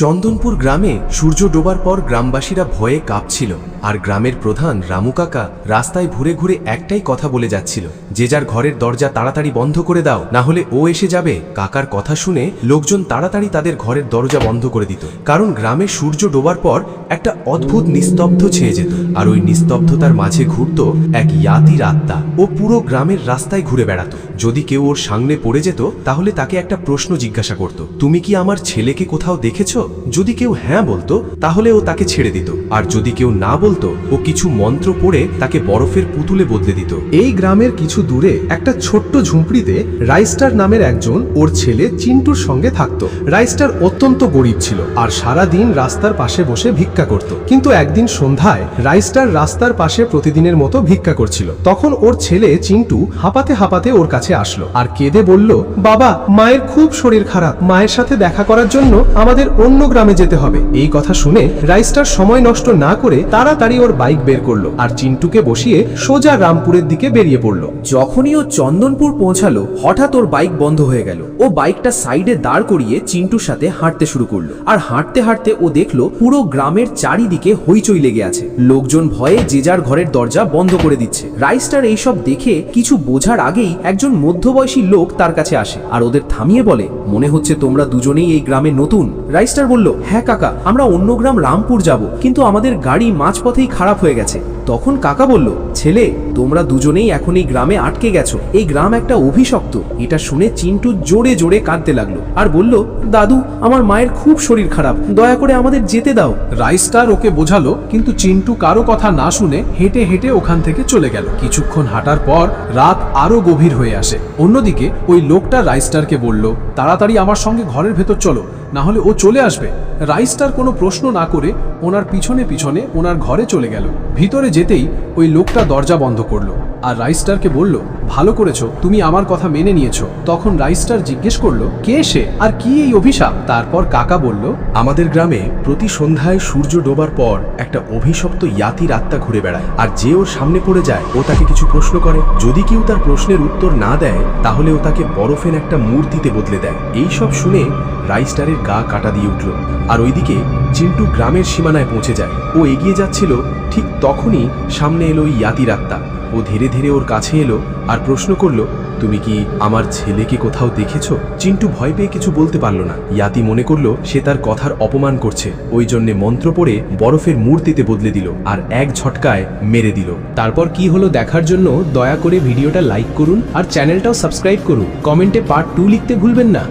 চন্দনপুর গ্রামে সূর্য ডোবার পর গ্রামবাসীরা ভয়ে কাঁপছিল, আর গ্রামের প্রধান রামু কাকা রাস্তায় ঘুরে ঘুরে একটাই কথা বলে যাচ্ছিল, যে যার ঘরের দরজা তাড়াতাড়ি বন্ধ করে দাও, না হলে ও এসে যাবে। কাকার কথা শুনে লোকজন তাড়াতাড়ি তাদের ঘরের দরজা বন্ধ করে দিত, কারণ গ্রামে সূর্য ডোবার পর একটা অদ্ভুত নিস্তব্ধ ছেয়ে যেত, আর ওই নিস্তব্ধতার মাঝে ঘুরত এক ইয়াতির আত্মা। ও পুরো গ্রামের রাস্তায় ঘুরে বেড়াত। যদি কেউ ওর সামনে পড়ে যেত তাহলে তাকে একটা প্রশ্ন জিজ্ঞাসা করত, তুমি কি আমার ছেলেকে কোথাও দেখেছো? যদি কেউ হ্যাঁ বলতো তাহলে ও তাকে ছেড়ে দিত, আর যদি কেউ না বলতো ও কিছু মন্ত্র পড়ে তাকে বরফের পুতুলে বদলে দিত। এই গ্রামের কিছু দূরে একটা ছোট্ট ঝুঁপড়িতে রাইস্টার নামের একজন ওর ছেলে চিন্টুর সঙ্গে থাকত। রাইস্টার অত্যন্ত গরিব ছিল আর সারা দিন রাস্তার পাশে বসে ভিক্ষা করত। কিন্তু একদিন সন্ধ্যায় রাইস্টার রাস্তার পাশে প্রতিদিনের মতো ভিক্ষা করছিল। তখন ওর ছেলে চিন্টু হাঁপাতে হাঁপাতে ওর কাছে আসলো আর কেঁদে বলল, বাবা, মায়ের খুব শরীর খারাপ, মায়ের সাথে দেখা করার জন্য আমাদের অন্য গ্রামে যেতে হবে। এই কথা শুনে রাইস্টার সময় নষ্ট না করে তাড়াতাড়ি ওর বাইক বের করলো আর চিন্টুকে বসিয়ে সোজা রামপুরের দিকে বেরিয়ে পড়লো। যখনই ও চন্দনপুর পৌঁছালো, হঠাৎ ওর বাইক বন্ধ হয়ে গেল। ও বাইকটা সাইডে দাঁড় করিয়ে চিন্টুর সাথে হাঁটতে শুরু করলো, আর হাঁটতে হাঁটতে ও দেখলো পুরো গ্রামের চারিদিকে হইচই লেগে আছে। লোকজন ভয়ে যে যার ঘরের দরজা বন্ধ করে দিচ্ছে। রাইস্টার এইসব দেখে কিছু বোঝার আগেই একজন মধ্যবয়সী লোক তার কাছে আসে আর ওদের থামিয়ে বলে, মনে হচ্ছে তোমরা দুজনেই এই গ্রামে নতুন। রাইস্টার বলল, হ্যাঁ কাকা, আমরা অন্য গ্রাম রামপুর যাব, কিন্তু আমাদের গাড়ি মাঝপথেই খারাপ হয়ে গেছে। তখন কাকা বলল, ছেলে, তোমরা দুজনেই এখন এই গ্রামে আটকে গেছো। এই গ্রাম একটা অভিশপ্ত। এটা শুনে চিন্টু জোরে জোরে কাঁদতে লাগলো আর বলল, দাদু, আমার মায়ের খুব শরীর খারাপ, দয়া করে আমাদের যেতে দাও। রাইস্টার ওকে বোঝালো, কিন্তু চিন্টু কারো কথা না শুনে হেঁটে হেঁটে ওখান থেকে চলে গেল। কিছুক্ষণ হাঁটার পর রাত আরো গভীর হয়ে আসে। অন্যদিকে ওই লোকটা রাইস্টারকে বলল, তাড়াতাড়ি আমার সঙ্গে ঘরের ভেতর চলো, না হলে ও চলে আসবে। রাইস্টার কোনো প্রশ্ন না করে ওনার পিছনে পিছনে ওনার ঘরে চলে গেল। ভিতরে যেতেই ওই লোকটা দরজা বন্ধ করলো আর রাইস্টারকে বলল, ভালো করেছো, তুমি আমার কথা মেনে নিয়েছো। তখন রাইস্টার জিজ্ঞেস করলো, কে সে আর কি এই অভিশাপ? তারপর কাকা বলল, আমাদের গ্রামে প্রতি সন্ধ্যায় সূর্য ডোবার পর একটা অভিশপ্ত ইয়াতির আত্মা ঘুরে বেড়ায়, আর যে ওর সামনে পড়ে যায় ও তাকে কিছু প্রশ্ন করে। যদি কেউ তার প্রশ্নের উত্তর না দেয় তাহলে ও তাকে বরফের একটা মূর্তিতে বদলে দেয়। এই সব শুনে রাইস্টারের গা কাটা দিয়ে উঠল, আর ওইদিকে চিন্টু গ্রামের সীমানায় পৌঁছে যায়। ও এগিয়ে যাচ্ছিল, ঠিক তখনই সামনে এলো ওই ইয়াতির আত্মা। ও ধীরে ধীরে ওর কাছে এলো আর প্রশ্ন করলো, তুমি কি আমার ছেলেকে কোথাও দেখেছো? চিন্টু ভয় পেয়ে কিছু বলতে পারল না। ইয়াতি মনে করলো সে তার কথার অপমান করছে, ওই জন্যে মন্ত্র পড়ে বরফের মূর্তিতে বদলে দিল আর এক ঝটকায় মেরে দিল। তারপর কি হলো দেখার জন্য দয়া করে ভিডিওটা লাইক করুন আর চ্যানেলটাও সাবস্ক্রাইব করুন। কমেন্টে পার্ট 2 লিখতে ভুলবেন না।